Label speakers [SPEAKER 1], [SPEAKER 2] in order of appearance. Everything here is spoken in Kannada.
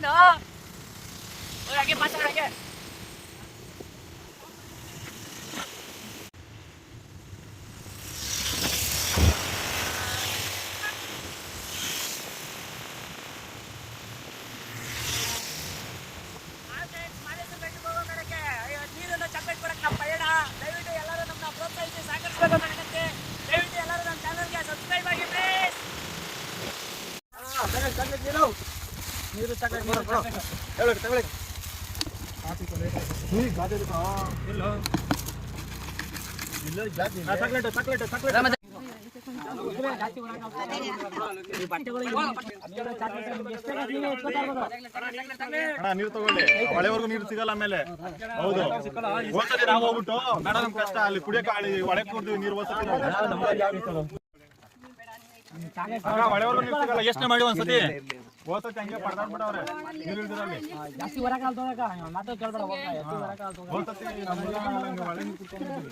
[SPEAKER 1] ನಾನು ಹಾಗೆ ಮಾತಾಡಕ್ಕೆ ನೀರನ್ನು ಚಾಕ್ಲೇಟ್ ಕೊಡಕ್ಕೆ ನಮ್ಮ ಪಯಣ. ದಯವಿಟ್ಟು ಎಲ್ಲರೂ ನಮ್ಮನ್ನ ಪ್ರೋತ್ಸಾಹಿಸಿ ಸಾಕರಿಸಬೇಕು ನನಗಂತೆ. ದಯವಿಟ್ಟು ಎಲ್ಲರೂ ನಮ್ಮ ಚಾನಲ್ಗೆ ಸಬ್ಸ್ಕ್ರೈಬ್ ಆಗಿ ಪ್ಲೀಸ್. ನೀರು ಚಾಕ್ಲೇಟ್
[SPEAKER 2] ನೀರು ತಗೊಳ್ಳಿ, ಹೊಳೆವರೆಗೂ ನೀರು ಸಿಗಲ್ಲ ಆಮೇಲೆ. ಹೌದು, ಹೋಗ್ತದೆ ನಾವು ಹೋಗ್ಬಿಟ್ಟು ಬೇಡ ನಮ್ ಕಷ್ಟ ಅಲ್ಲಿ ಕುಡಿಯಕ್ಕೆ ಒಳಗೆ ಕೊಡ್ತೀವಿ ನೀರು. ಹೊಳೆವರೆಗೂ ನೀರು ಸಿಗಲ್ಲ, ಯೋಚನೆ ಮಾಡಿ ಒಂದ್ಸತಿ. ಹೋಗ್ತದೆ ಹಂಗೆ ಪಡ್ದಾಡ್ಬಿಟ್ಟವ್ರೆ ನೀರು ಇಲ್ದಿರಲ್ಲಿ.
[SPEAKER 1] ಜಾಸ್ತಿ ಮಾತು ಕೇಳ್ಬೇಡ.
[SPEAKER 2] ಹೋಗ್ತದೆ ನಮ್ಮ ಒಳ್ಳೆ ನೀರು ಕುಡ್ಕೊಂಡಿದ್ದೀವಿ.